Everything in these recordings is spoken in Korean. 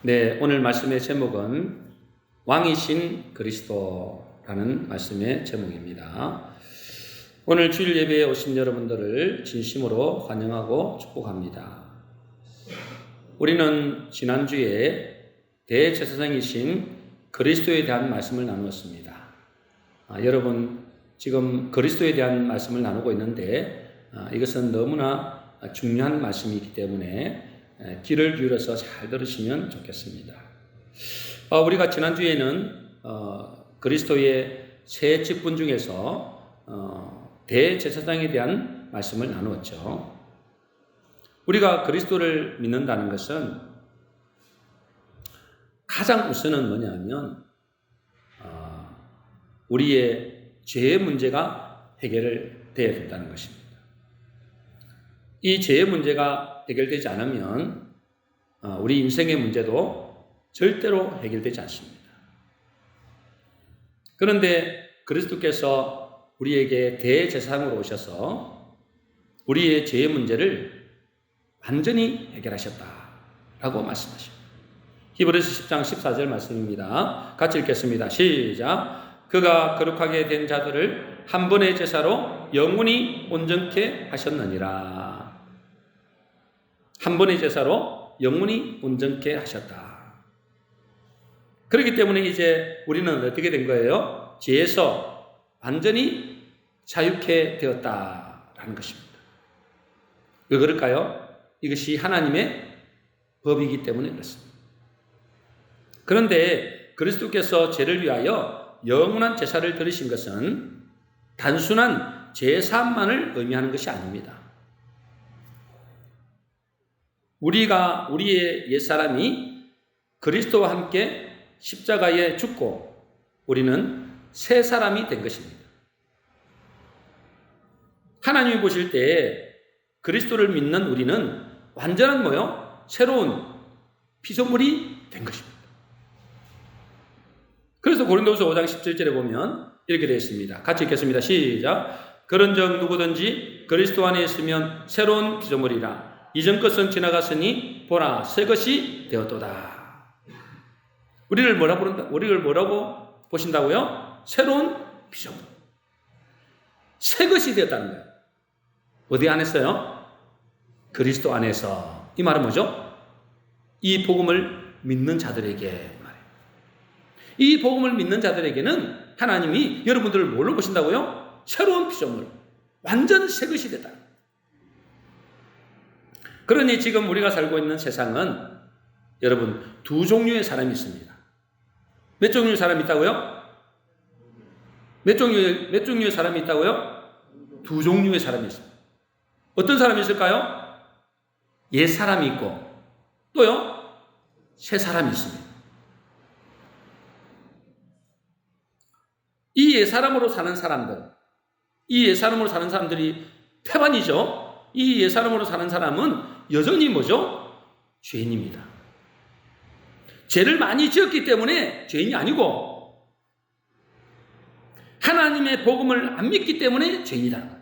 네, 오늘 말씀의 제목은 왕이신 그리스도라는 말씀의 제목입니다. 오늘 주일 예배에 오신 여러분들을 진심으로 환영하고 축복합니다. 우리는 지난주에 대제사장이신 그리스도에 대한 말씀을 나누었습니다. 여러분 지금 그리스도에 대한 말씀을 나누고 있는데 이것은 너무나 중요한 말씀이기 때문에 귀를 기울여서 잘 들으시면 좋겠습니다. 우리가 지난주에는 그리스도의 세 직분 중에서 대제사장에 대한 말씀을 나누었죠. 우리가 그리스도를 믿는다는 것은 가장 우선은 뭐냐면 우리의 죄의 문제가 해결되어야 된다는 것입니다. 이 죄의 문제가 해결되지 않으면 우리 인생의 문제도 절대로 해결되지 않습니다. 그런데 그리스도께서 우리에게 대제사장으로 오셔서 우리의 죄의 문제를 완전히 해결하셨다라고 말씀하십니다. 히브리서 10장 14절 말씀입니다. 같이 읽겠습니다. 시작. 그가 거룩하게 된 자들을 한 번의 제사로 영원히 온전케 하셨느니라. 한 번의 제사로 영원히 온전케 하셨다. 그렇기 때문에 이제 우리는 어떻게 된 거예요? 죄에서 완전히 자유케 되었다라는 것입니다. 왜 그럴까요? 이것이 하나님의 법이기 때문에 그렇습니다. 그런데 그리스도께서 죄를 위하여 영원한 제사를 드리신 것은 단순한 제사만을 의미하는 것이 아닙니다. 우리의 옛사람이 그리스도와 함께 십자가에 죽고 우리는 새 사람이 된 것입니다. 하나님이 보실 때 그리스도를 믿는 우리는 완전한 새로운 피조물이 된 것입니다. 그래서 고린도후서 5장 17절에 보면 이렇게 되어 있습니다. 같이 읽겠습니다. 시작. 그런즉 누구든지 그리스도 안에 있으면 새로운 피조물이라. 이전 것은 지나갔으니 보라 새 것이 되었도다. 우리를 뭐라고 보신다고요? 새로운 피조물. 새 것이 되었다는 거예요. 어디 안에서요? 그리스도 안에서. 이 말은 뭐죠? 이 복음을 믿는 자들에게 말이에요. 이 복음을 믿는 자들에게는 하나님이 여러분들을 뭘로 보신다고요? 새로운 피조물. 완전 새 것이 됐다. 그러니 지금 우리가 살고 있는 세상은 여러분 두 종류의 사람이 있습니다. 몇 종류의 사람이 있다고요? 몇 종류의 사람이 있다고요? 두 종류의 사람이 있습니다. 어떤 사람이 있을까요? 옛 사람이 있고 또요? 새 사람이 있습니다. 이 옛 사람으로 사는 사람들이 태반이죠. 이 옛 사람으로 사는 사람은 여전히 죄인입니다. 죄를 많이 지었기 때문에 죄인이 아니고 하나님의 복음을 안 믿기 때문에 죄인이다.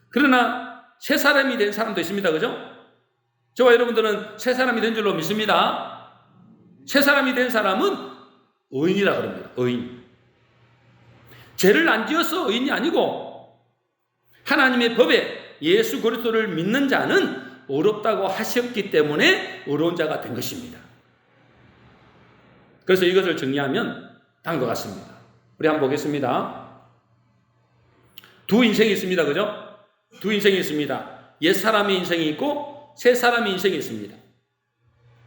그러나 새 사람이 된 사람도 있습니다. 그죠? 저와 여러분들은 새 사람이 된 줄로 믿습니다. 새 사람이 된 사람은 의인이라 그럽니다. 의인. 죄를 안 지어서 의인이 아니고 하나님의 법에 예수 그리스도를 믿는 자는 의롭다고 하셨기 때문에 의로운 자가 된 것입니다. 그래서 이것을 정리하면 다음과 같습니다. 우리 한번 보겠습니다. 두 인생이 있습니다. 그죠? 두 인생이 있습니다. 옛 사람의 인생이 있고 새 사람의 인생이 있습니다.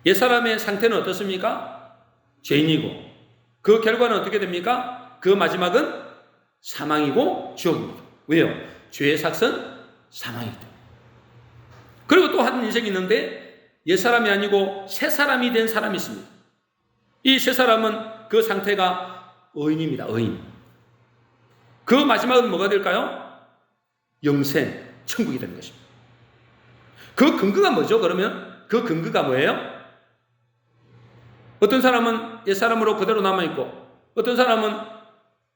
옛 사람의 상태는 어떻습니까? 죄인이고 그 결과는 어떻게 됩니까? 그 마지막은 사망이고 지옥입니다. 왜요? 죄의 삭은 사망이기 때문에. 그리고 또 한 인생이 있는데 옛 사람이 아니고 새 사람이 된 사람이 있습니다. 이 새 사람은 그 상태가 의인입니다. 의인. 그 마지막은 뭐가 될까요? 영생, 천국이 되는 것입니다. 그 근거가 뭐죠? 그러면 그 근거가 뭐예요? 어떤 사람은 옛 사람으로 그대로 남아있고 어떤 사람은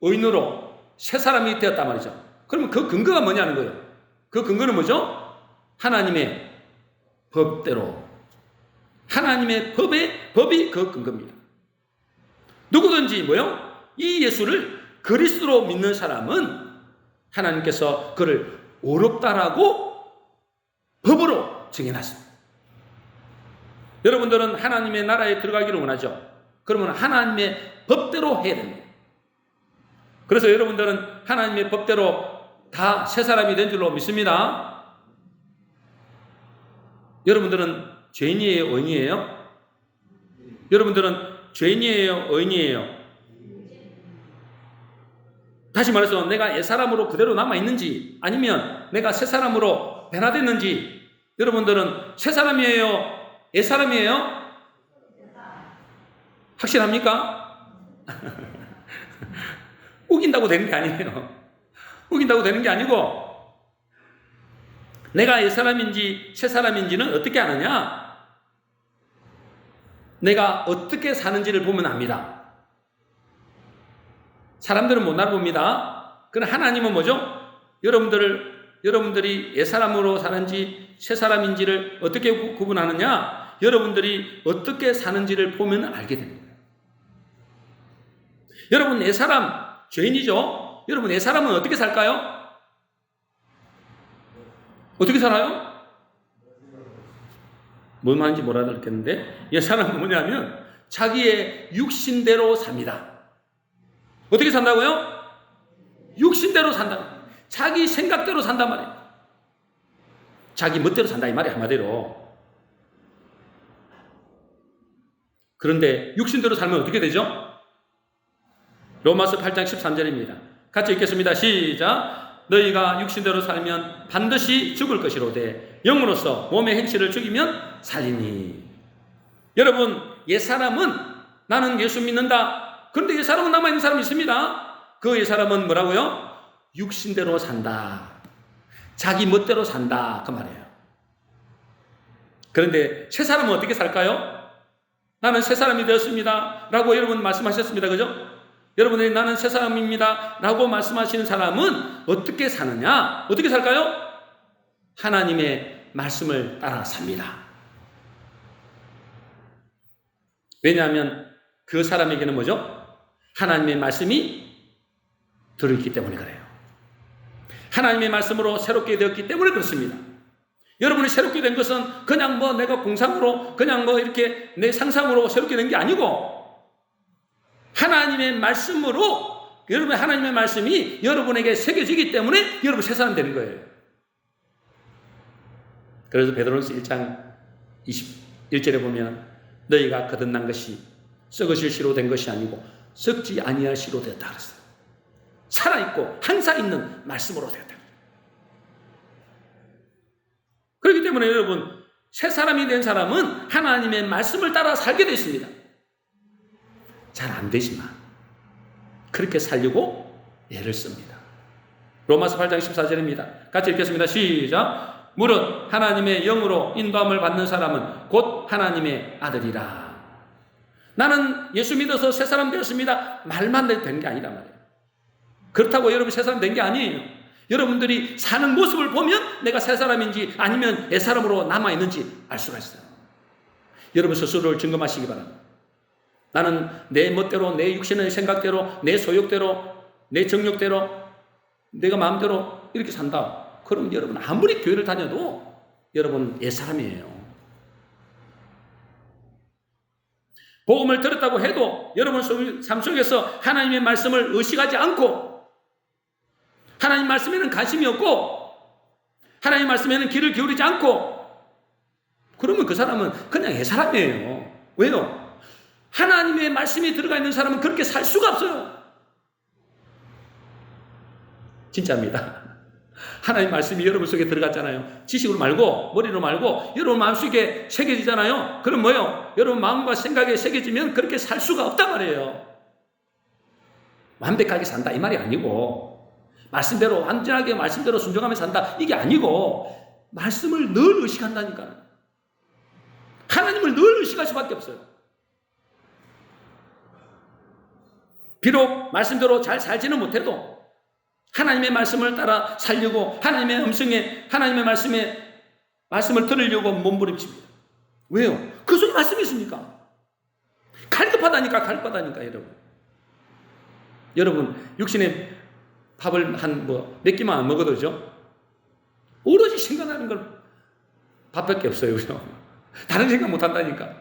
의인으로 새 사람이 되었단 말이죠. 그러면 그 근거가 뭐냐는 거예요. 그 근거는 뭐죠? 하나님의 법대로 하나님의 법이 그 근거입니다. 누구든지 뭐요? 이 예수를 그리스도로 믿는 사람은 하나님께서 그를 의롭다라고 법으로 정해놨습니다. 여러분들은 하나님의 나라에 들어가기를 원하죠. 그러면 하나님의 법대로 해야 됩니다. 그래서 여러분들은 하나님의 법대로 다 새 사람이 된 줄로 믿습니다. 여러분들은 죄인이에요, 의인이에요? 여러분들은 죄인이에요, 의인이에요? 다시 말해서 내가 옛사람으로 그대로 남아있는지 아니면 내가 새사람으로 변화됐는지, 여러분들은 새사람이에요, 옛사람이에요? 확실합니까? 우긴다고 되는 게 아니에요. 우긴다고 되는 게 아니고, 내가 옛사람인지 새사람인지는 어떻게 아느냐? 내가 어떻게 사는지를 보면 압니다. 사람들은 못 알아봅니다. 그러나 하나님은 뭐죠? 여러분들이 옛사람으로 사는지 새사람인지를 어떻게 구분하느냐? 여러분들이 어떻게 사는지를 보면 알게 됩니다. 여러분, 옛사람 죄인이죠? 여러분, 옛사람은 어떻게 살까요? 어떻게 살아요? 뭔 말인지 못 알아듣겠는데, 옛사람은 뭐냐면 자기의 육신대로 삽니다. 어떻게 산다고요? 육신대로 산다. 자기 생각대로 산단 말이에요. 자기 멋대로 산다 이 말이에요, 한마디로. 그런데 육신대로 살면 어떻게 되죠? 로마서 8장 13절입니다. 같이 읽겠습니다. 시작. 너희가 육신대로 살면 반드시 죽을 것이로되 영으로서 몸의 행실을 죽이면 살리니. 여러분, 옛사람은 나는 예수 믿는다. 그런데 옛사람은 남아있는 사람이 있습니다. 그 옛사람은 뭐라고요? 육신대로 산다. 자기 멋대로 산다. 그 말이에요. 그런데 새사람은 어떻게 살까요? 나는 새사람이 되었습니다 라고 여러분 말씀하셨습니다. 그죠? 여러분들이 나는 새사람입니다 라고 말씀하시는 사람은 어떻게 사느냐? 어떻게 살까요? 하나님의 말씀을 따라 삽니다. 왜냐하면 그 사람에게는 뭐죠? 하나님의 말씀이 들어있기 때문에 그래요. 하나님의 말씀으로 새롭게 되었기 때문에 그렇습니다. 여러분이 새롭게 된 것은 그냥 내가 공상으로 그냥 이렇게 내 상상으로 새롭게 된 게 아니고, 하나님의 말씀으로, 여러분의 하나님의 말씀이 여러분에게 새겨지기 때문에 여러분 새 사람 되는 거예요. 그래서 베드로전서 1장 21절에 보면 너희가 거듭난 것이 썩으실 씨로 된 것이 아니고 썩지 아니할 씨로 되었다 그랬어요. 살아있고 한사있는 말씀으로 되었다. 그렇기 때문에 여러분, 새 사람이 된 사람은 하나님의 말씀을 따라 살게 되어 있습니다. 잘 안 되지만 그렇게 살려고 애를 씁니다. 로마서 8장 14절입니다. 같이 읽겠습니다. 시작. 무릇 하나님의 영으로 인도함을 받는 사람은 곧 하나님의 아들이라. 나는 예수 믿어서 새 사람 되었습니다. 말만 된 게 아니란 말이에요. 그렇다고 여러분 새 사람 된 게 아니에요. 여러분들이 사는 모습을 보면 내가 새 사람인지 아니면 옛 사람으로 남아있는지 알 수가 있어요. 여러분 스스로를 점검하시기 바랍니다. 나는 내 멋대로, 내 육신의 생각대로, 내 소욕대로, 내 정욕대로, 내가 마음대로 이렇게 산다. 그럼 여러분 아무리 교회를 다녀도 여러분 옛사람이에요. 복음을 들었다고 해도 여러분 삶 속에서 하나님의 말씀을 의식하지 않고, 하나님 말씀에는 관심이 없고, 하나님 말씀에는 귀를 기울이지 않고, 그러면 그 사람은 그냥 옛사람이에요. 왜요? 하나님의 말씀이 들어가 있는 사람은 그렇게 살 수가 없어요. 진짜입니다. 하나님 말씀이 여러분 속에 들어갔잖아요. 지식으로 말고 머리로 말고 여러분 마음속에 새겨지잖아요. 그럼 뭐요? 여러분 마음과 생각에 새겨지면 그렇게 살 수가 없단 말이에요. 완벽하게 산다 이 말이 아니고, 말씀대로 완전하게 말씀대로 순종하며 산다 이게 아니고, 말씀을 늘 의식한다니까. 하나님을 늘 의식할 수밖에 없어요. 비록 말씀대로 잘 살지는 못해도 하나님의 말씀을 따라 살려고 하나님의 음성에, 하나님의 말씀을 들으려고 몸부림칩니다. 왜요? 그 그 속에 말씀이 있습니까? 갈급하다니까, 갈급하다니까, 여러분. 여러분, 육신의 밥을 몇 끼만 안 먹어도, 그죠? 오로지 생각나는 걸 밥밖에 없어요, 그죠? 다른 생각 못 한다니까.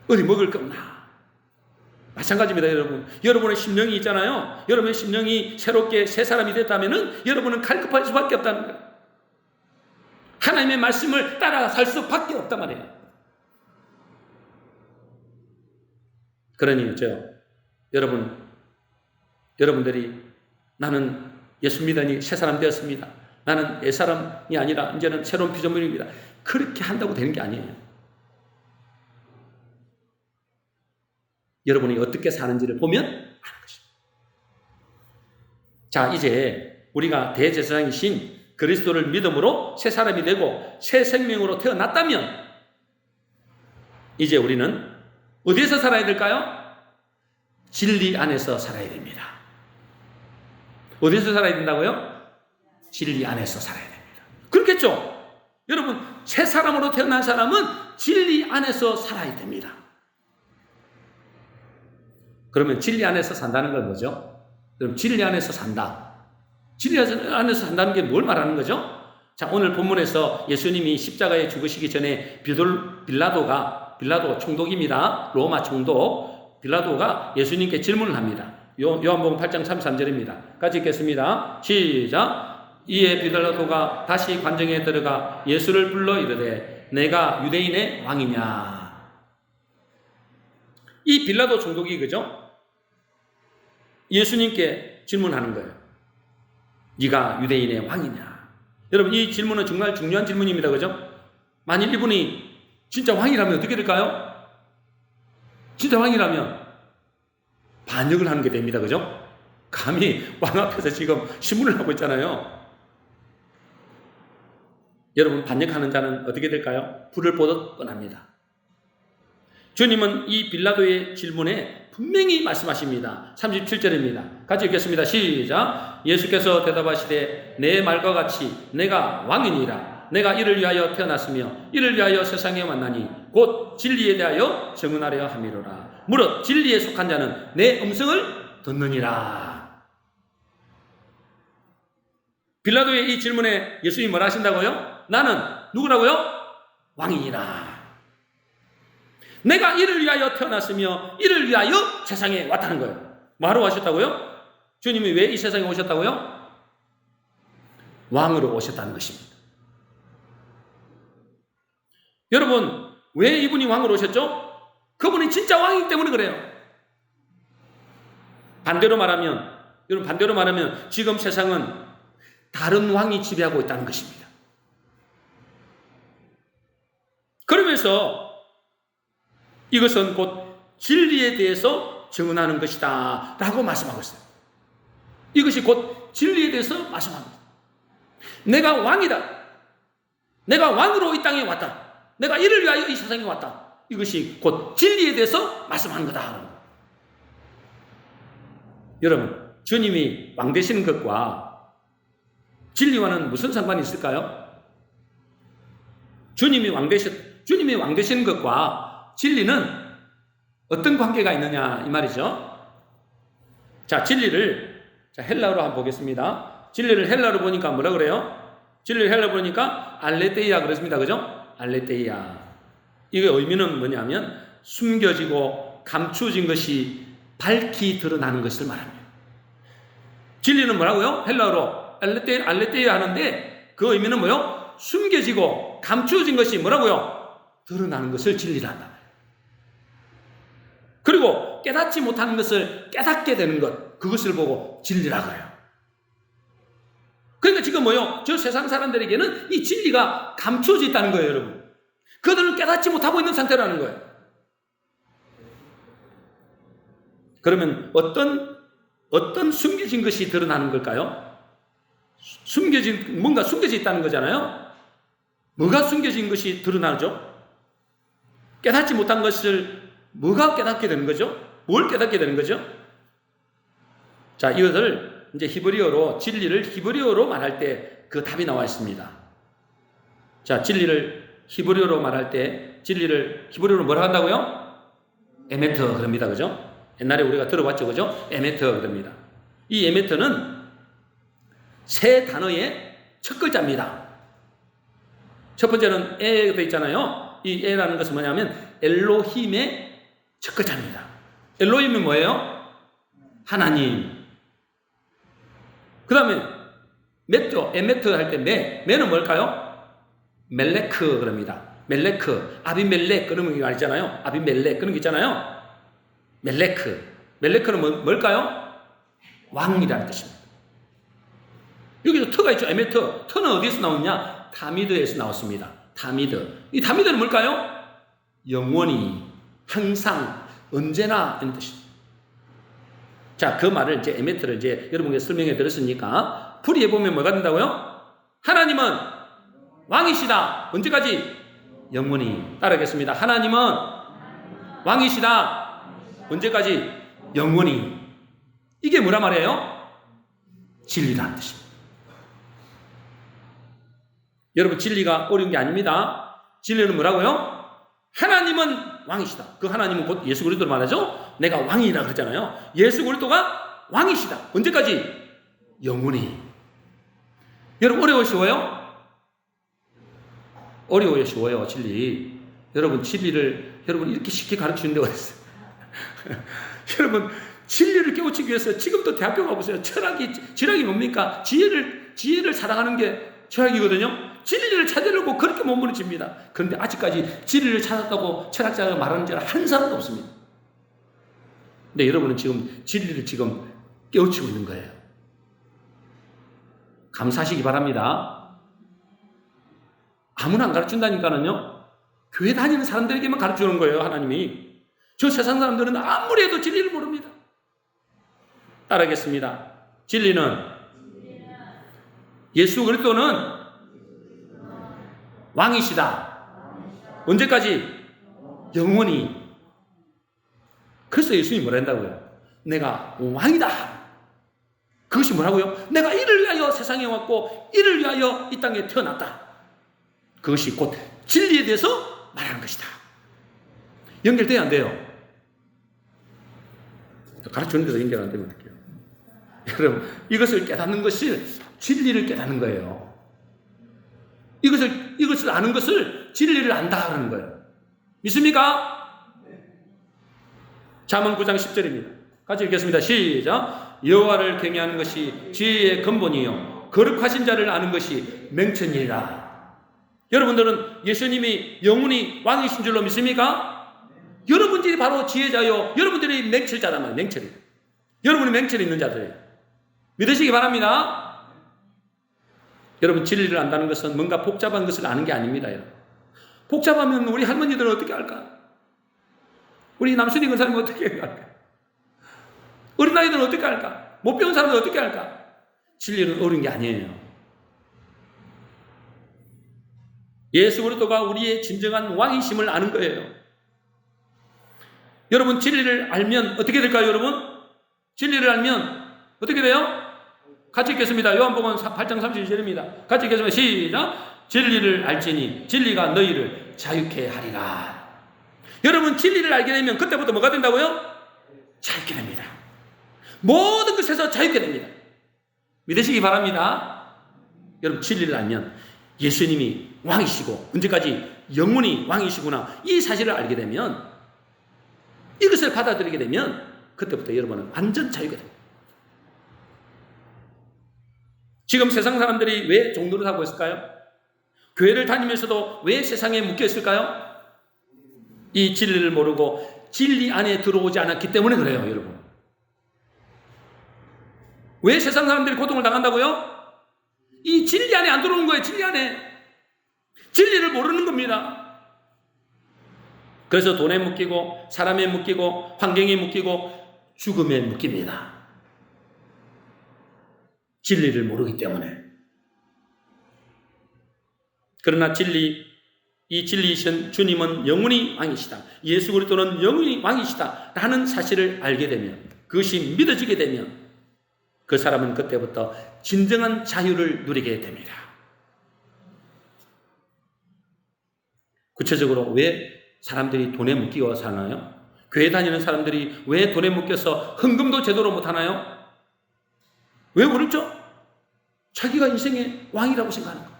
어디 먹을 거 없나? 마찬가지입니다, 여러분. 여러분의 심령이 있잖아요. 여러분의 심령이 새롭게 새 사람이 됐다면은 여러분은 갈급할 수밖에 없다는 거예요. 하나님의 말씀을 따라 살 수밖에 없단 말이에요. 그러니 여러분들이 나는 예수 믿으니 새 사람 되었습니다. 나는 옛 사람이 아니라 이제는 새로운 피조물입니다. 그렇게 한다고 되는 게 아니에요. 여러분이 어떻게 사는지를 보면 아는 것입니다. 자, 이제 우리가 대제사장이신 그리스도를 믿음으로 새 사람이 되고 새 생명으로 태어났다면 이제 우리는 어디에서 살아야 될까요? 진리 안에서 살아야 됩니다. 어디에서 살아야 된다고요? 진리 안에서 살아야 됩니다. 그렇겠죠? 여러분, 새 사람으로 태어난 사람은 진리 안에서 살아야 됩니다. 그러면 진리 안에서 산다는 건 뭐죠? 그럼 진리 안에서 산다. 진리 안에서 산다는 게 뭘 말하는 거죠? 자, 오늘 본문에서 예수님이 십자가에 죽으시기 전에 빌라도가 총독입니다. 로마 총독 빌라도가 예수님께 질문을 합니다. 요한복음 8장 33절입니다. 같이 읽겠습니다. 시작. 이에 빌라도가 다시 관정에 들어가 예수를 불러 이르되 내가 유대인의 왕이냐. 이 빌라도 총독이 그죠? 예수님께 질문하는 거예요. 네가 유대인의 왕이냐. 여러분, 이 질문은 정말 중요한 질문입니다. 그죠? 만일 이분이 진짜 왕이라면 어떻게 될까요? 진짜 왕이라면 반역을 하는 게 됩니다. 그죠? 감히 왕 앞에서 지금 신문을 하고 있잖아요. 여러분, 반역하는 자는 어떻게 될까요? 불을 보듯 뻔합니다. 주님은 이 빌라도의 질문에 분명히 말씀하십니다. 37절입니다. 같이 읽겠습니다. 시작. 예수께서 대답하시되 내 말과 같이 내가 왕이니라. 내가 이를 위하여 태어났으며 이를 위하여 세상에 왔나니 곧 진리에 대하여 증언하려 함이로라. 무릇 진리에 속한 자는 내 음성을 듣느니라. 빌라도의 이 질문에 예수님이 뭐라 하신다고요? 나는 누구라고요? 왕이니라. 내가 이를 위하여 태어났으며 이를 위하여 세상에 왔다는 거예요. 뭐하러 오셨다고요? 주님이 왜 이 세상에 오셨다고요? 왕으로 오셨다는 것입니다. 여러분, 왜 이분이 왕으로 오셨죠? 그분이 진짜 왕이기 때문에 그래요. 반대로 말하면 지금 세상은 다른 왕이 지배하고 있다는 것입니다. 그러면서 이것은 곧 진리에 대해서 증언하는 것이다 라고 말씀하고 있어요. 이것이 곧 진리에 대해서 말씀합니다. 내가 왕이다. 내가 왕으로 이 땅에 왔다. 내가 이를 위하여 이 세상에 왔다. 이것이 곧 진리에 대해서 말씀하는 거다. 여러분, 주님이 왕 되시는 것과 진리와는 무슨 상관이 있을까요? 주님이 왕 되시는 것과 진리는 어떤 관계가 있느냐 이 말이죠. 자, 진리를 헬라어로 한번 보겠습니다. 진리를 헬라어로 보니까 뭐라 그래요? 진리를 헬라어로 보니까 알레테이아 그렇습니다. 그죠? 알레테이아. 이게 의미는 뭐냐면 숨겨지고 감추어진 것이 밝히 드러나는 것을 말합니다. 진리는 뭐라고요? 헬라어로 알레테이아 하는데 그 의미는 뭐요? 숨겨지고 감추어진 것이 뭐라고요? 드러나는 것을 진리라 한다. 그리고 깨닫지 못하는 것을 깨닫게 되는 것, 그것을 보고 진리라고 해요. 그러니까 지금 뭐요? 저 세상 사람들에게는 이 진리가 감추어져 있다는 거예요, 여러분. 그들은 깨닫지 못하고 있는 상태라는 거예요. 그러면 어떤 숨겨진 것이 드러나는 걸까요? 뭔가 숨겨져 있다는 거잖아요. 뭐가 숨겨진 것이 드러나죠? 깨닫지 못한 것을 뭐가 깨닫게 되는 거죠? 뭘 깨닫게 되는 거죠? 자, 이것을 이제 진리를 히브리어로 말할 때 그 답이 나와 있습니다. 자, 진리를 히브리어로 말할 때 진리를 히브리어로 뭐라 한다고요? 에메터 그럽니다. 그죠? 옛날에 우리가 들어봤죠. 그죠? 에메터 그럽니다. 이 에메터는 세 단어의 첫 글자입니다. 첫 번째는 에가 되어 있잖아요. 이 에라는 것은 뭐냐면 엘로힘의 첫 글자입니다. 엘로힘이 뭐예요? 하나님. 그 다음에 მეტ죠. 에메트 할 때 메는 뭘까요? 멜레크 그럽니다. 멜레크, 아비멜렉 그런 거 알잖아요. 아비멜렉 그런 거 있잖아요. 멜레크는 뭘까요? 왕이라는 뜻입니다. 여기도 터가 있죠. 에메터. 터는 어디에서 나오냐? 다미드에서 나왔습니다. 다미드. 이 다미드는 뭘까요? 영원히, 항상, 언제나 이런 뜻입니다. 자, 그 말을 이제 에메트를 이제 여러분께 설명해 드렸으니까 풀이해 보면 뭐가 된다고요? 하나님은 왕이시다. 언제까지? 영원히. 따라하겠습니다. 하나님은 왕이시다. 언제까지? 영원히. 이게 뭐라 말이에요? 진리라는 뜻입니다. 여러분, 진리가 어려운 게 아닙니다. 진리는 뭐라고요? 하나님은 왕이시다. 그 하나님은 곧 예수 그리스도로 말하죠. 내가 왕이라 그랬잖아요. 예수 그리스도가 왕이시다. 언제까지? 영원히. 여러분, 어려워 쉬워요? 어려워요 쉬워요 진리. 여러분, 진리를 여러분 이렇게 쉽게 가르치는 데가 있어요. 여러분, 진리를 깨우치기 위해서 지금도 대학교 가보세요. 철학이 뭡니까? 지혜를 사랑하는 게 철학이거든요. 진리를 찾으려고 그렇게 몸부림칩니다. 그런데 아직까지 진리를 찾았다고 철학자가 말하는 자는 한 사람도 없습니다. 근데 여러분은 지금 진리를 지금 깨우치고 있는 거예요. 감사하시기 바랍니다. 아무나 안 가르친다니까는요. 교회 다니는 사람들에게만 가르치는 거예요. 하나님이. 저 세상 사람들은 아무리 해도 진리를 모릅니다. 따라하겠습니다. 진리는 예수 그리스도는 왕이시다. 언제까지? 영원히. 그래서 예수님이 뭐라 한다고요? 내가 왕이다. 그것이 뭐라고요? 내가 이를 위하여 세상에 왔고 이를 위하여 이 땅에 태어났다. 그것이 곧 진리에 대해서 말하는 것이다. 연결돼야 안 돼요? 가르치는 데서 연결 안 되면 어떡해요? 여러분, 이것을 깨닫는 것이 진리를 깨닫는 거예요. 이것을 아는 것을 진리를 안다 그러는 거예요. 믿습니까? 잠언 9장 10절입니다. 같이 읽겠습니다. 시작. 여호와를 경외하는 것이 지혜의 근본이요 거룩하신 자를 아는 것이 맹천이라. 여러분들은 예수님이 영원히 왕이신 줄로 믿습니까? 여러분들이 바로 지혜자요, 여러분들이 맹철자란 말이에요. 맹철이. 여러분이 맹철이 있는 자들이에요. 믿으시기 바랍니다. 여러분, 진리를 안다는 것은 뭔가 복잡한 것을 아는 게 아닙니다. 여러분. 복잡하면 우리 할머니들은 어떻게 할까? 우리 남순이 근사님은 어떻게 할까? 어린아이들은 어떻게 할까? 못 배운 사람들은 어떻게 할까? 진리는 어려운 게 아니에요. 예수 그리스도가 우리의 진정한 왕이심을 아는 거예요. 여러분, 진리를 알면 어떻게 될까요, 여러분? 진리를 알면 어떻게 돼요? 같이 읽겠습니다. 요한복음 8장 32절입니다. 같이 읽겠습니다. 시작. 진리를 알지니 진리가 너희를 자유케 하리라. 여러분, 진리를 알게 되면 그때부터 뭐가 된다고요? 자유케 됩니다. 모든 것에서 자유케 됩니다. 믿으시기 바랍니다. 여러분, 진리를 알면 예수님이 왕이시고 언제까지 영원히 왕이시구나, 이 사실을 알게 되면, 이것을 받아들이게 되면 그때부터 여러분은 완전 자유가 됩니다. 지금 세상 사람들이 왜 종노릇 하고 있을까요? 교회를 다니면서도 왜 세상에 묶여 있을까요? 이 진리를 모르고 진리 안에 들어오지 않았기 때문에 그래요, 여러분. 왜 세상 사람들이 고통을 당한다고요? 이 진리 안에 안 들어오는 거예요. 진리 안에. 진리를 모르는 겁니다. 그래서 돈에 묶이고 사람에 묶이고 환경에 묶이고 죽음에 묶입니다. 진리를 모르기 때문에. 그러나 이 진리이신 주님은 영원히 왕이시다. 예수 그리스도는 영원히 왕이시다 라는 사실을 알게 되면, 그것이 믿어지게 되면 그 사람은 그때부터 진정한 자유를 누리게 됩니다. 구체적으로 왜 사람들이 돈에 묶여 사나요? 교회 다니는 사람들이 왜 돈에 묶여서 헌금도 제대로 못하나요? 왜 그렇죠? 자기가 인생의 왕이라고 생각하는 거예요.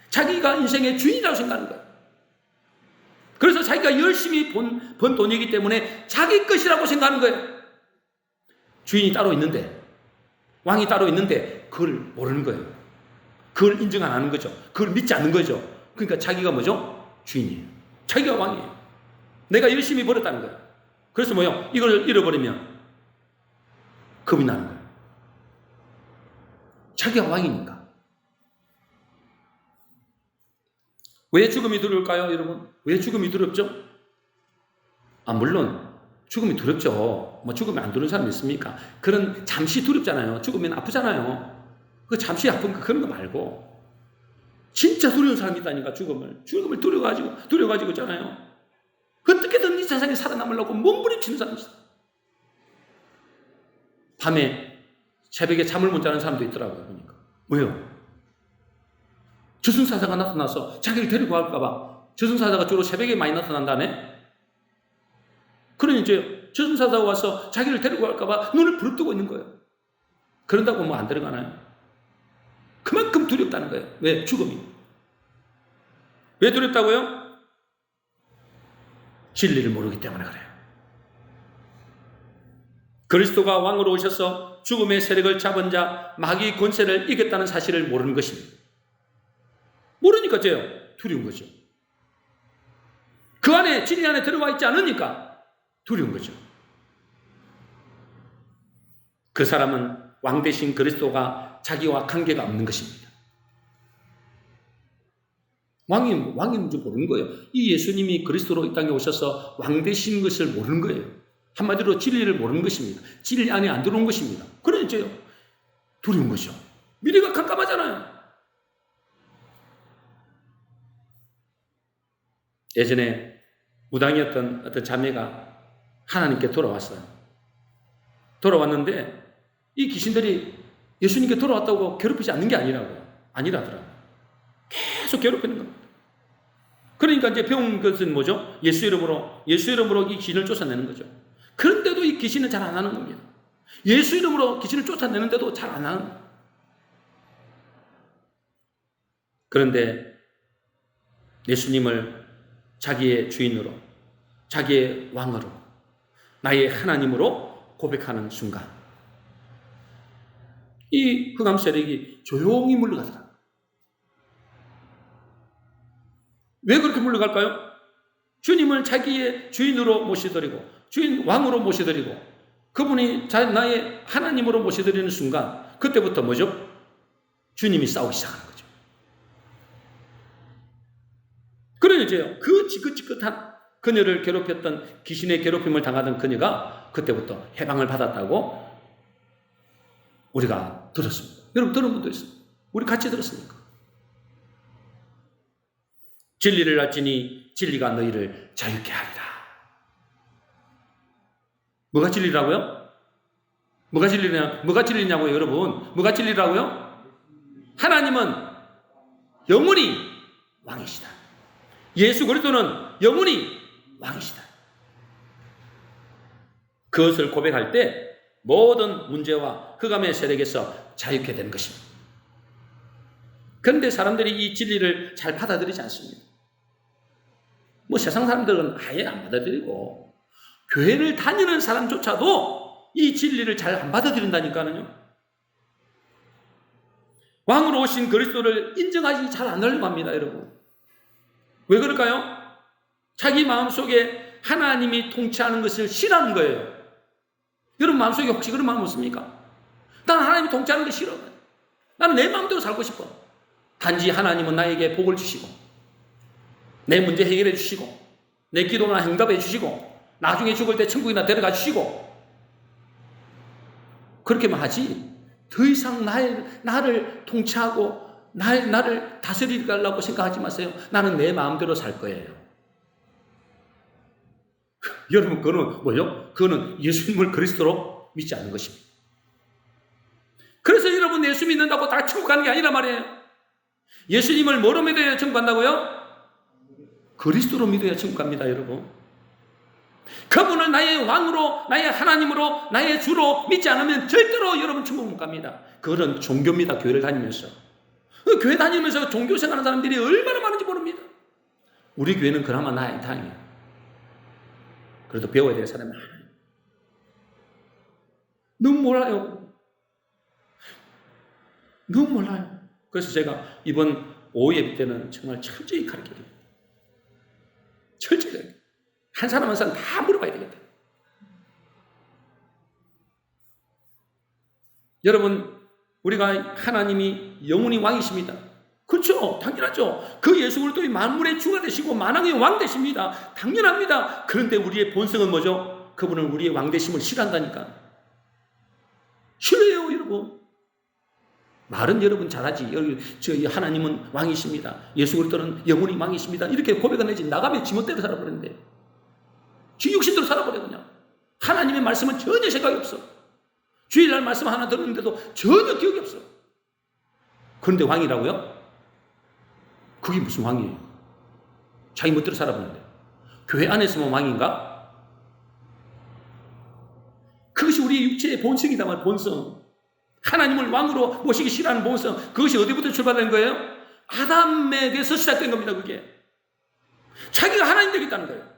자기가 인생의 주인이라고 생각하는 거예요. 그래서 자기가 열심히 번 돈이기 때문에 자기 것이라고 생각하는 거예요. 주인이 따로 있는데, 왕이 따로 있는데 그걸 모르는 거예요. 그걸 인정 안 하는 거죠. 그걸 믿지 않는 거죠. 그러니까 자기가 뭐죠? 주인이에요. 자기가 왕이에요. 내가 열심히 벌었다는 거예요. 그래서 뭐요? 이걸 잃어버리면 겁이 나는 거예요. 자기가 왕이니까. 왜 죽음이 두려울까요, 여러분? 왜 죽음이 두렵죠? 물론 죽음이 두렵죠. 뭐 죽음이 안 두려운 사람이 있습니까? 그런 잠시 두렵잖아요. 죽으면 아프잖아요. 그 잠시 아픈 거 그런 거 말고 진짜 두려운 사람이 있다니까. 죽음을 두려워가지고 있잖아요. 어떻게든 이 세상에 살아남으려고 몸부림치는 사람이 있어요. 밤에 새벽에 잠을 못 자는 사람도 있더라고요. 보니까. 왜요? 저승사자가 나타나서 자기를 데리고 갈까봐. 저승사자가 주로 새벽에 많이 나타난다네. 그러니 이제 저승사자가 와서 자기를 데리고 갈까봐 눈을 부릅뜨고 있는 거예요. 그런다고 뭐 안 들어가나요? 그만큼 두렵다는 거예요. 왜? 죽음이. 왜 두렵다고요? 진리를 모르기 때문에 그래요. 그리스도가 왕으로 오셔서 죽음의 세력을 잡은 자, 마귀의 권세를 이겼다는 사실을 모르는 것입니다. 모르니까 두려운 거죠. 그 안에, 진리 안에 들어와 있지 않으니까 두려운 거죠. 그 사람은 왕 대신 그리스도가 자기와 관계가 없는 것입니다. 왕이 뭔지 모르는 거예요. 이 예수님이 그리스도로 이 땅에 오셔서 왕 되신 것을 모르는 거예요. 한마디로 진리를 모르는 것입니다. 진리 안에 안 들어온 것입니다. 그러니까 두려운 거죠. 미래가 깜깜하잖아요. 예전에 무당이었던 어떤 자매가 하나님께 돌아왔어요. 돌아왔는데 이 귀신들이 예수님께 돌아왔다고 괴롭히지 않는 게 아니라더라고요. 계속 괴롭히는 겁니다. 그러니까 이제 배운 것은 뭐죠? 예수 이름으로 이 귀신을 쫓아내는 거죠. 그런데도 이 귀신은 잘 안 하는 겁니다. 예수 이름으로 귀신을 쫓아내는데도 잘 안 하는 거예요. 그런데 예수님을 자기의 주인으로, 자기의 왕으로, 나의 하나님으로 고백하는 순간 이 흑암 세력이 조용히 물러가더라. 왜 그렇게 물러갈까요? 주님을 자기의 주인으로 모시드리고 주인 왕으로 모시드리고 그분이 나의 하나님으로 모시드리는 순간 그때부터 뭐죠? 주님이 싸우기 시작하는 거죠. 그러니까요. 그 지긋지긋한 그녀를 괴롭혔던 귀신의 괴롭힘을 당하던 그녀가 그때부터 해방을 받았다고 우리가 들었습니다. 여러분 들은 분도 있어요. 우리 같이 들었습니까? 진리를 알지니 진리가 너희를 자유케 하리라. 뭐가 진리라고요? 뭐가 진리냐고요, 여러분? 뭐가 진리라고요? 하나님은 영원히 왕이시다. 예수 그리스도는 영원히 왕이시다. 그것을 고백할 때 모든 문제와 흑암의 세력에서 자유케 되는 것입니다. 그런데 사람들이 이 진리를 잘 받아들이지 않습니다. 뭐 세상 사람들은 아예 안 받아들이고 교회를 다니는 사람조차도 이 진리를 잘 안 받아들인다니까요. 왕으로 오신 그리스도를 인정하지 잘 안 하려고 합니다, 여러분. 왜 그럴까요? 자기 마음속에 하나님이 통치하는 것을 싫어하는 거예요. 여러분 마음속에 혹시 그런 마음 없습니까? 나는 하나님이 통치하는 게 싫어. 나는 내 마음대로 살고 싶어. 단지 하나님은 나에게 복을 주시고 내 문제 해결해 주시고 내 기도나 응답해 주시고 나중에 죽을 때 천국이나 데려가 주시고 그렇게만 하지 더 이상 나를 통치하고 나를 다스리려고 생각하지 마세요. 나는 내 마음대로 살 거예요. 여러분 그거는 뭐요? 그거는 예수님을 그리스도로 믿지 않는 것입니다. 그래서 여러분 예수 믿는다고 다 천국 가는 게 아니란 말이에요. 예수님을 뭐로 믿어야 천국 간다고요? 그리스도로 믿어야 천국 갑니다, 여러분. 그분을 나의 왕으로, 나의 하나님으로, 나의 주로 믿지 않으면 절대로 여러분 천국 못 갑니다. 그거는 종교입니다, 교회를 다니면서. 교회 다니면서 종교 생활하는 사람들이 얼마나 많은지 모릅니다. 우리 교회는 그나마 다행이에요. 그래도 배워야 될 사람이 많아요. 너무 몰라요. 너무 몰라요. 그래서 제가 이번 오예비 때는 정말 철저히 가르쳐드려요. 철저히. 한 사람 한 사람 다 물어봐야 되겠다. 여러분, 우리가 하나님이 영원히 왕이십니다. 그렇죠. 당연하죠. 그 예수 그리스도의 만물의 주가 되시고 만왕의 왕 되십니다. 당연합니다. 그런데 우리의 본성은 뭐죠? 그분은 우리의 왕 되심을 싫어한다니까. 싫어요, 여러분. 말은 여러분 잘하지. 저희 하나님은 왕이십니다. 예수 그리스도는 영원히 왕이십니다. 이렇게 고백을 내지 나가면 지멋대로 살아버리는데 지 육신대로 살아버려 그냥. 하나님의 말씀은 전혀 생각이 없어. 주일날 말씀 하나 들었는데도 전혀 기억이 없어. 그런데 왕이라고요? 그게 무슨 왕이에요? 자기 멋대로 살아버리는데. 교회 안에서만 왕인가? 그것이 우리의 육체의 본성이다 말 본성. 하나님을 왕으로 모시기 싫어하는 본성. 그것이 어디부터 출발된 거예요? 아담에게서 시작된 겁니다. 그게. 자기가 하나님 되겠다는 거예요.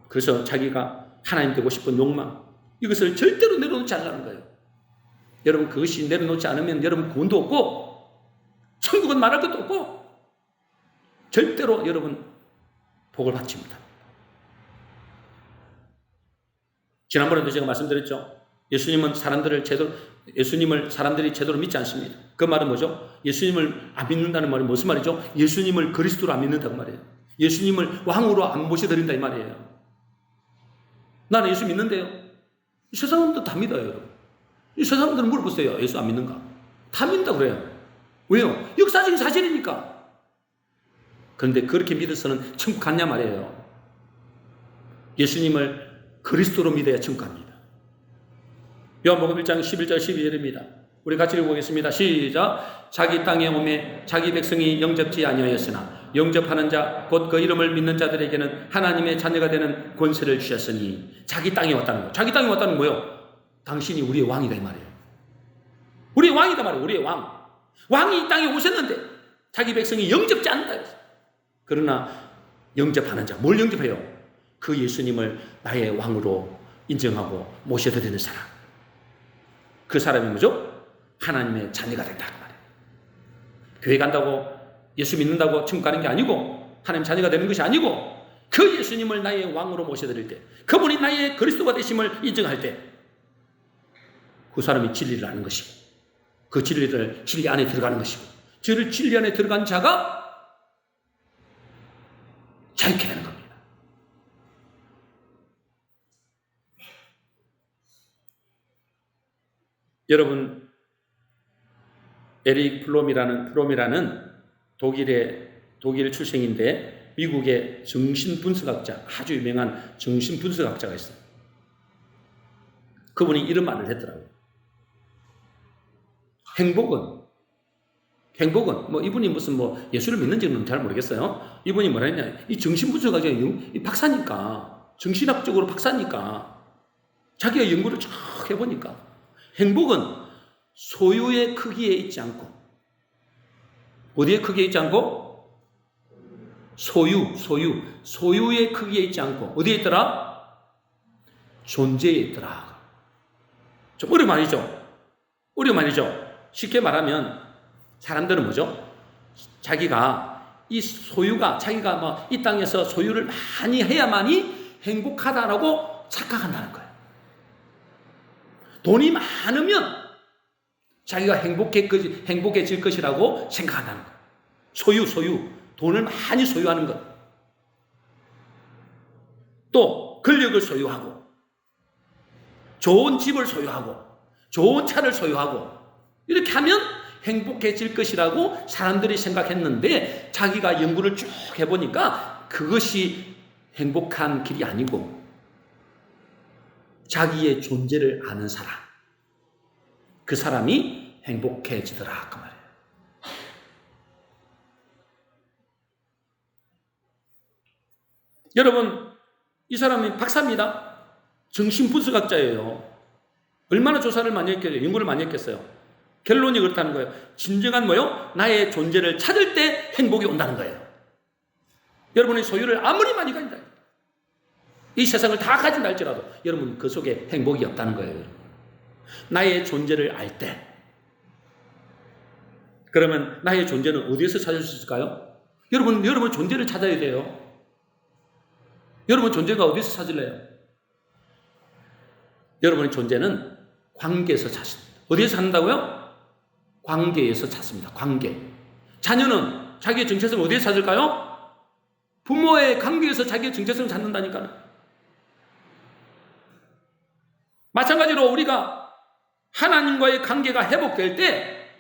그래서 자기가 하나님 되고 싶은 욕망, 이것을 절대로 내려놓지 않으라는 거예요. 여러분, 그것이 내려놓지 않으면 여러분 구원도 없고 천국은 말할 것도 없고 절대로 여러분 복을 받지 못합니다. 지난번에도 제가 말씀드렸죠. 예수님을 사람들이 제대로 믿지 않습니다. 그 말은 뭐죠? 예수님을 안 믿는다는 말이 무슨 말이죠? 예수님을 그리스도로 안 믿는다고 말이에요. 예수님을 왕으로 안 모셔드린다 이 말이에요. 나는 예수 믿는데요. 이 세상도 다 믿어요, 여러분. 이 세상들은 물어보세요. 예수 안 믿는가? 다 믿는다고 그래요. 왜요? 역사적인 사실이니까. 그런데 그렇게 믿어서는 천국 갔냐 말이에요. 예수님을 그리스도로 믿어야 천국 갑니다. 요한복음 1장 11절 12절입니다. 우리 같이 읽어보겠습니다. 시작. 자기 땅에 오매 자기 백성이 영접지 아니하였으나 영접하는 자 곧 그 이름을 믿는 자들에게는 하나님의 자녀가 되는 권세를 주셨으니. 자기 땅에 왔다는 거예요. 자기 땅에 왔다는 거예요. 당신이 우리의 왕이다 이 말이에요. 우리의 왕이다 말이에요. 우리의 왕. 왕이 이 땅에 오셨는데 자기 백성이 영접지 않는다. 그러나 영접하는 자, 뭘 영접해요? 그 예수님을 나의 왕으로 인정하고 모셔드리는 사람. 그 사람이 뭐죠? 하나님의 자녀가 된다 그 말이에요. 교회 간다고 예수 믿는다고 천국 가는 게 아니고 하나님 자녀가 되는 것이 아니고 그 예수님을 나의 왕으로 모셔드릴 때, 그분이 나의 그리스도가 되심을 인정할 때 그 사람이 진리를 아는 것이고 그 진리 안에 들어가는 것이고 진리 안에 들어간 자가 자유케 되는 겁니다. 여러분, 에릭 플롬이라는 독일 출생인데 미국의 정신분석학자, 아주 유명한 정신분석학자가 있어요. 그분이 이런 말을 했더라고요. 행복은 뭐 이분이 무슨 뭐 예수를 믿는지는 잘 모르겠어요. 이분이 뭐라 했냐, 이 정신분석학자 이 박사니까, 정신학적으로 박사니까 자기가 연구를 쫙 해보니까 행복은 소유의 크기에 있지 않고, 어디에 크기에 있지 않고? 소유의 크기에 있지 않고 어디에 있더라? 존재에 있더라. 좀 어려운 말이죠. 쉽게 말하면 사람들은 뭐죠? 자기가 자기가 뭐 이 땅에서 소유를 많이 해야만이 행복하다라고 착각한다는 거예요. 돈이 많으면 자기가 행복해질 것이라고 생각한다는 거예요. 소유. 돈을 많이 소유하는 것. 또 권력을 소유하고 좋은 집을 소유하고 좋은 차를 소유하고 이렇게 하면 행복해질 것이라고 사람들이 생각했는데 자기가 연구를 쭉 해보니까 그것이 행복한 길이 아니고 자기의 존재를 아는 사람, 그 사람이 행복해지더라 그 말이에요. 여러분, 이 사람이 박사입니다. 정신분석학자예요. 얼마나 조사를 많이 했겠어요? 연구를 많이 했겠어요? 결론이 그렇다는 거예요. 진정한 뭐요? 나의 존재를 찾을 때 행복이 온다는 거예요. 여러분의 소유를 아무리 많이 가진다, 이 세상을 다 가진다 할지라도 여러분 그 속에 행복이 없다는 거예요. 나의 존재를 알 때, 그러면 나의 존재는 어디에서 찾을 수 있을까요? 여러분 존재를 찾아야 돼요. 여러분 존재가 어디서 찾을래요? 여러분의 존재는 관계에서 찾습니다. 어디에서 찾는다고요? 관계에서 찾습니다. 관계. 자녀는 자기의 정체성을 어디에서 찾을까요? 부모의 관계에서 자기의 정체성을 찾는다니까요. 마찬가지로 우리가 하나님과의 관계가 회복될 때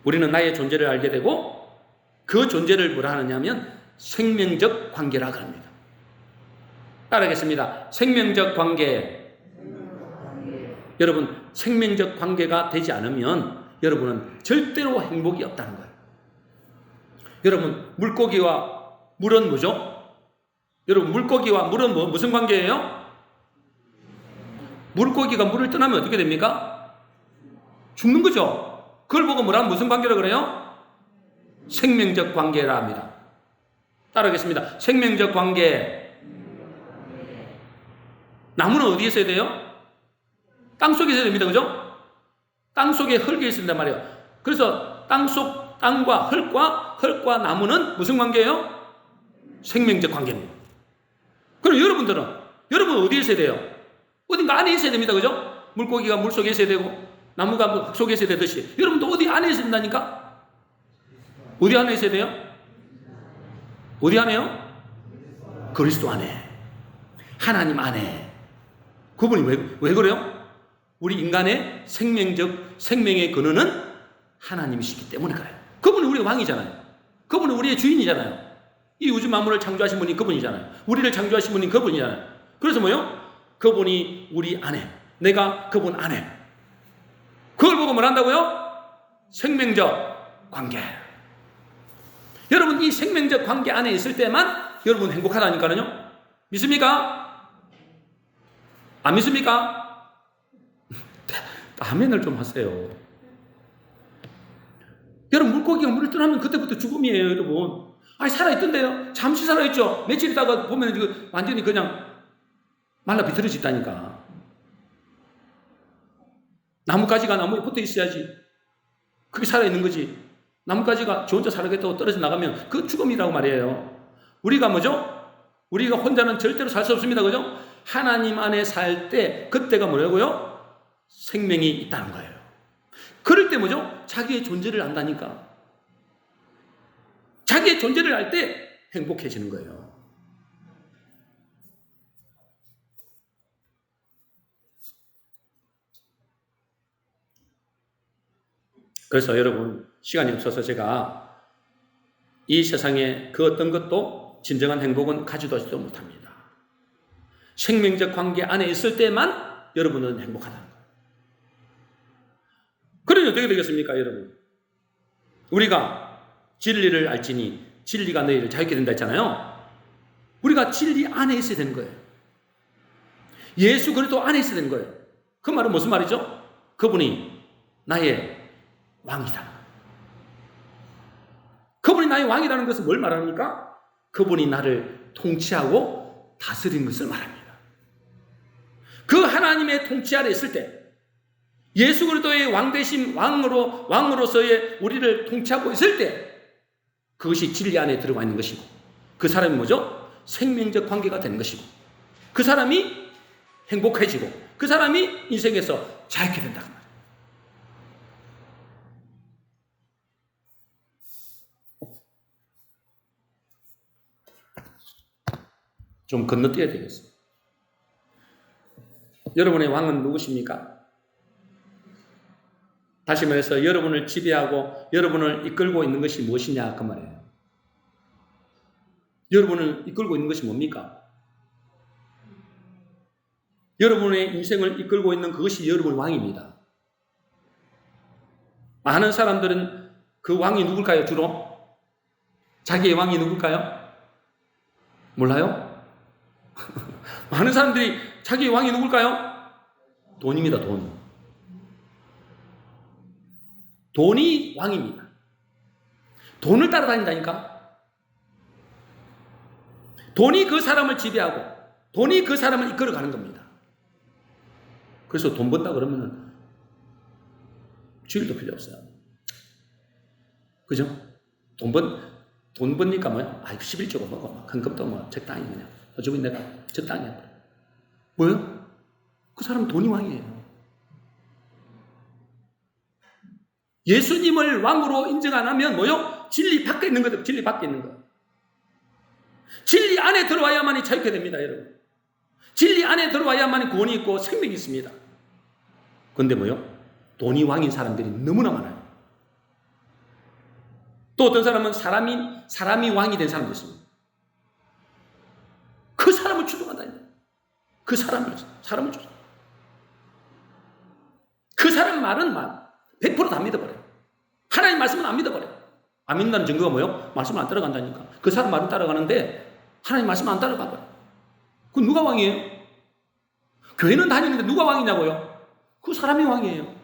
우리는 나의 존재를 알게 되고 그 존재를 뭐라 하느냐면 생명적 관계라고 합니다. 따라하겠습니다. 생명적 관계. 여러분, 생명적 관계가 되지 않으면 여러분은 절대로 행복이 없다는 거예요. 여러분, 물고기와 물은 뭐죠? 여러분, 물고기와 물은 무슨 관계예요? 물고기가 물을 떠나면 어떻게 됩니까? 죽는 거죠. 그걸 보고 뭐라면 무슨 관계라고 그래요? 생명적 관계라 합니다. 따라하겠습니다. 생명적 관계. 나무는 어디에 있어야 돼요? 땅속에 있어야 됩니다. 그죠? 땅속에 흙이 있어야 된단 말이에요. 그래서 땅과 흙과 나무는 무슨 관계예요? 생명적 관계입니다. 그럼 여러분 어디에 있어야 돼요? 어딘가 안에 있어야 됩니다. 그죠? 물고기가 물 속에 있어야 되고 나무가 흙 속에 있어야 되듯이 여러분도 어디 안에 있어야 된다니까? 어디 안에 있어야 돼요? 어디 안에요? 그리스도 안에. 하나님 안에. 그분이 왜 그래요? 우리 인간의 생명의 근원은 하나님이시기 때문에 그래요. 그분이 우리의 왕이잖아요. 그분이 우리의 주인이잖아요. 이 우주 만물을 창조하신 분이 그분이잖아요. 우리를 창조하신 분이 그분이잖아요. 그래서 뭐요? 그분이 우리 안에, 내가 그분 안에. 그걸 보고 뭘 한다고요? 생명적 관계. 여러분, 이 생명적 관계 안에 있을 때만 여러분 행복하다니까요. 믿습니까? 안 믿습니까? 아멘을 좀 하세요. 여러분, 물고기가 물을 떠나면 그때부터 죽음이에요, 여러분. 아니, 살아있던데요? 잠시 살아있죠? 며칠 있다가 보면 완전히 그냥 말라 비틀어져 있다니까. 나뭇가지가 나무에 붙어 있어야지 그게 살아있는 거지. 나뭇가지가 저 혼자 살아겠다고 떨어져 나가면 그 죽음이라고 말이에요. 우리가 뭐죠? 우리가 혼자는 절대로 살 수 없습니다. 그죠? 하나님 안에 살 때 그때가 뭐라고요? 생명이 있다는 거예요. 그럴 때 뭐죠? 자기의 존재를 안다니까. 자기의 존재를 알 때 행복해지는 거예요. 그래서 여러분, 시간이 없어서 제가 이 세상에 그 어떤 것도 진정한 행복은 가져다주지도 못합니다. 생명적 관계 안에 있을 때만 여러분은 행복하다는 거예요. 그러니 어떻게 되겠습니까, 여러분? 우리가 진리를 알지니 진리가 너희를 자유케 된다 했잖아요. 우리가 진리 안에 있어야 되는 거예요. 예수 그리스도 안에 있어야 되는 거예요. 그 말은 무슨 말이죠? 그분이 나의 왕이다. 그분이 나의 왕이라는 것은 뭘 말합니까? 그분이 나를 통치하고 다스리는 것을 말합니다. 그 하나님의 통치 아래 있을 때 예수 그리스도의 왕되신 왕으로서의 우리를 통치하고 있을 때 그것이 진리 안에 들어가 있는 것이고 그 사람이 뭐죠? 생명적 관계가 되는 것이고 그 사람이 행복해지고 그 사람이 인생에서 자유케 된다. 좀 건너뛰어야 되겠습니다. 여러분의 왕은 누구십니까? 다시 말해서 여러분을 지배하고 여러분을 이끌고 있는 것이 무엇이냐 그 말이에요. 여러분을 이끌고 있는 것이 뭡니까? 여러분의 인생을 이끌고 있는 그것이 여러분의 왕입니다. 많은 사람들은 그 왕이 누굴까요? 주로? 자기의 왕이 누굴까요? 몰라요? 많은 사람들이 자기 왕이 누굴까요? 돈입니다. 돈이 왕입니다. 돈을 따라다닌다니까. 돈이 그 사람을 지배하고 돈이 그 사람을 이끌어가는 겁니다. 그래서 돈 번다 그러면은 주일도 필요 없어요. 그죠? 돈 버니까 뭐야? 11조가 뭐고, 헌금도 뭐 적당히 그냥. 어쩌면 내가 적당히 해버려. 뭐요? 그 사람은 돈이 왕이에요. 예수님을 왕으로 인정 안 하면 뭐요? 진리 밖에 있는 거죠. 진리 밖에 있는 거. 진리 안에 들어와야만이 자유케 됩니다, 여러분. 진리 안에 들어와야만이 구원이 있고 생명이 있습니다. 그런데 뭐요? 돈이 왕인 사람들이 너무나 많아요. 또 어떤 사람은 사람이 왕이 된 사람도 있습니다. 그 사람을 추종한다니까. 그 사람을 추종. 그 사람 말은 100% 다 믿어버려요. 하나님 말씀은 안 믿어버려요. 안 믿는다는 증거가 뭐예요? 말씀을 안 따라간다니까. 그 사람 말은 따라가는데 하나님 말씀은 안 따라가버려요. 그 누가 왕이에요? 교회는 다니는데 누가 왕이냐고요? 그 사람이 왕이에요.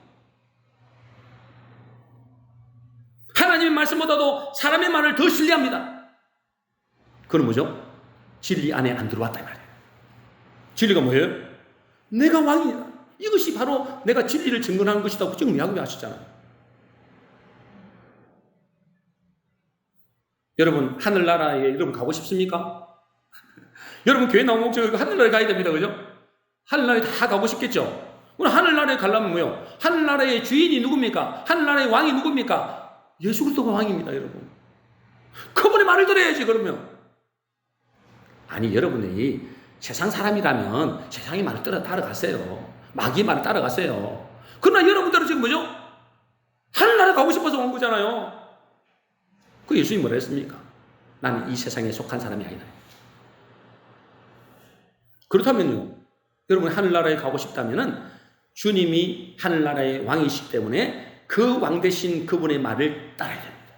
하나님의 말씀보다도 사람의 말을 더 신뢰합니다. 그건 뭐죠? 진리 안에 안 들어왔다 이 말이에요. 진리가 뭐예요? 내가 왕이야. 이것이 바로 내가 진리를 증거하는 것이라고 지금 야곱이 하시잖아요. 여러분 하늘나라에 여러분 가고 싶습니까? 여러분 교회 나온 목적이 하늘나라에 가야 됩니다. 그죠? 하늘나라에 다 가고 싶겠죠? 그럼 하늘나라에 가려면 뭐예요? 하늘나라의 주인이 누굽니까? 하늘나라의 왕이 누굽니까? 예수 그리스도가 왕입니다, 여러분. 그분의 말을 들어야지, 그러면. 아니, 여러분이 세상 사람이라면 세상의 말을 따라가세요. 마귀의 말을 따라가세요. 그러나 여러분들은 지금 뭐죠? 하늘나라 가고 싶어서 온 거잖아요. 그 예수님이 뭐라 했습니까? 나는 이 세상에 속한 사람이 아니다. 그렇다면요, 여러분 하늘나라에 가고 싶다면은 주님이 하늘나라의 왕이시기 때문에 그 왕 대신 그분의 말을 따라야 됩니다.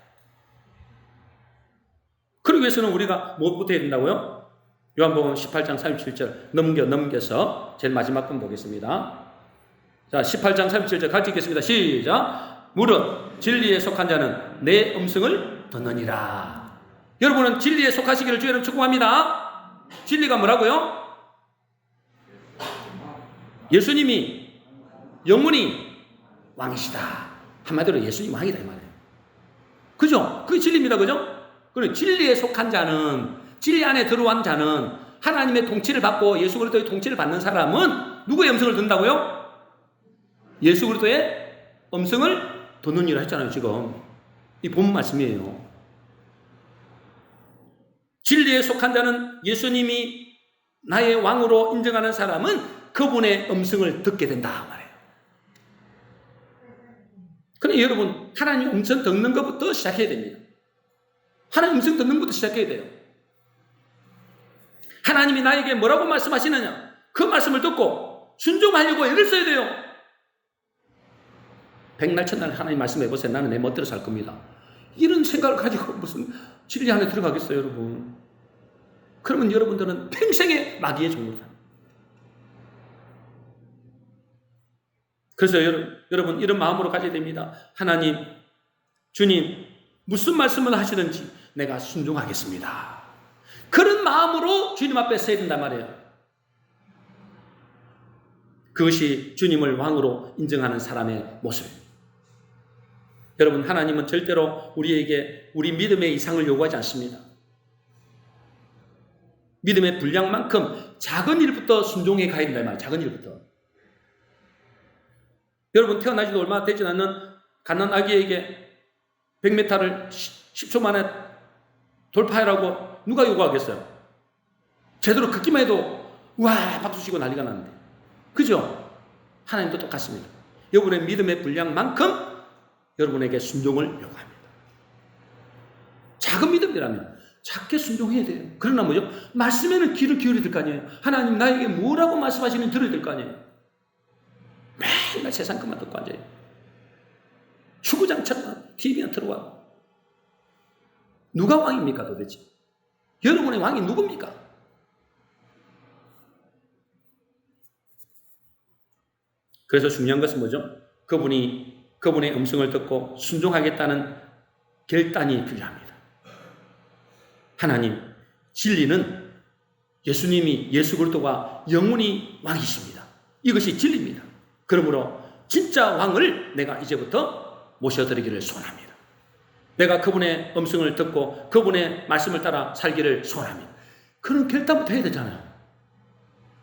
그러기 위해서는 우리가 무엇부터 해야 된다고요? 요한복음 18장 37절 넘겨서 제일 마지막 번 보겠습니다. 자, 18장 37절 같이 읽겠습니다. 시작. 무릇 진리에 속한 자는 내 음성을 듣느니라. 여러분은 진리에 속하시기를 주여는 축복합니다. 진리가 뭐라고요? 예수님이 영원히 왕이시다. 한마디로 예수님 왕이다 이 말이에요. 그죠? 그게 진리입니다. 그죠? 그래, 진리에 속한 자는, 진리 안에 들어온 자는 하나님의 통치를 받고 예수 그리스도의 통치를 받는 사람은 누구의 음성을 듣는다고요? 예수 그리스도의 음성을 듣느니라 했잖아요. 지금 이 본 말씀이에요. 진리에 속한 자는 예수님이 나의 왕으로 인정하는 사람은 그분의 음성을 듣게 된다 말이에요. 그러니 여러분 하나님 음성 듣는 것부터 시작해야 됩니다. 하나님 음성 듣는 것부터 시작해야 돼요. 하나님이 나에게 뭐라고 말씀하시느냐 그 말씀을 듣고 순종하려고 애를 써야 돼요. 백날 첫날 하나님 말씀해보세요. 나는 내 멋대로 살 겁니다. 이런 생각을 가지고 무슨 진리 안에 들어가겠어요, 여러분? 그러면 여러분들은 평생의 마귀의 종로다. 그래서 여러분 이런 마음으로 가져야 됩니다. 하나님, 주님 무슨 말씀을 하시는지 내가 순종하겠습니다. 그런 마음으로 주님 앞에 서야 된단 말이에요. 그것이 주님을 왕으로 인정하는 사람의 모습입니다. 여러분 하나님은 절대로 우리에게 우리 믿음의 이상을 요구하지 않습니다. 믿음의 분량만큼 작은 일부터 순종해 가야 된다 말이에요. 작은 일부터. 여러분 태어나지도 얼마 되지 않는 갓난 아기에게 100m를 10초 만에 돌파하라고 누가 요구하겠어요? 제대로 걷기만 해도 우와 박수치고 난리가 나는데. 그죠? 하나님도 똑같습니다. 여러분의 믿음의 분량만큼 여러분에게 순종을 요구합니다. 작은 믿음이라면 작게 순종해야 돼요. 그러나 뭐죠? 말씀에는 귀를 기울여야 될 거 아니에요. 하나님 나에게 뭐라고 말씀하시는지 들어야 될 거 아니에요. 맨날 세상 것만 듣고 앉아요. 추구장창만 TV나 들어와. 누가 왕입니까 도대체? 여러분의 왕이 누굽니까? 그래서 중요한 것은 뭐죠? 그분의 음성을 듣고 순종하겠다는 결단이 필요합니다. 하나님, 진리는 예수님이 예수 그리스도가 영원히 왕이십니다. 이것이 진리입니다. 그러므로 진짜 왕을 내가 이제부터 모셔드리기를 소원합니다. 내가 그분의 음성을 듣고 그분의 말씀을 따라 살기를 소원합니다. 그런 결단부터 해야 되잖아요.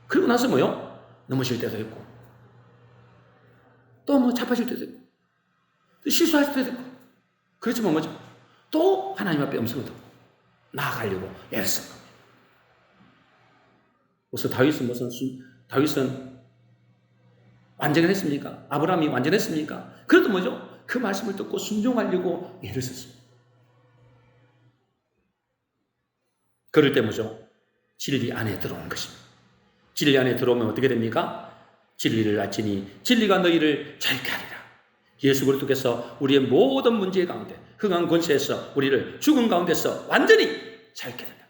그리고 나서 뭐요? 넘어질 때도 있고 또 뭐 자빠질 때도 있고 또 실수할 때도 있고 그렇지만 뭐죠? 또 하나님 앞에 음성을 듣고 나아가려고 애를 쓴 겁니다. 그래서 다윗은 완전했습니까? 아브라함이 완전했습니까? 그래도 뭐죠? 그 말씀을 듣고 순종하려고 애를 썼습니다. 그럴 때 뭐죠? 진리 안에 들어오는 것입니다. 진리 안에 들어오면 어떻게 됩니까? 진리를 알지니 진리가 너희를 자유케 하리라. 예수 그리스도께서 우리의 모든 문제 가운데 흥한 권세에서 우리를 죽은 가운데서 완전히 자유케 한다.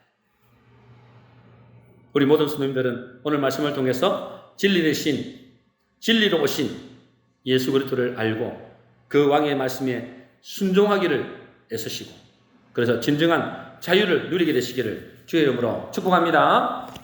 우리 모든 성도님들은 오늘 말씀을 통해서 진리 대신 진리로 오신 예수 그리스도를 알고 그 왕의 말씀에 순종하기를 애쓰시고 그래서 진정한 자유를 누리게 되시기를 주의 이름으로 축복합니다.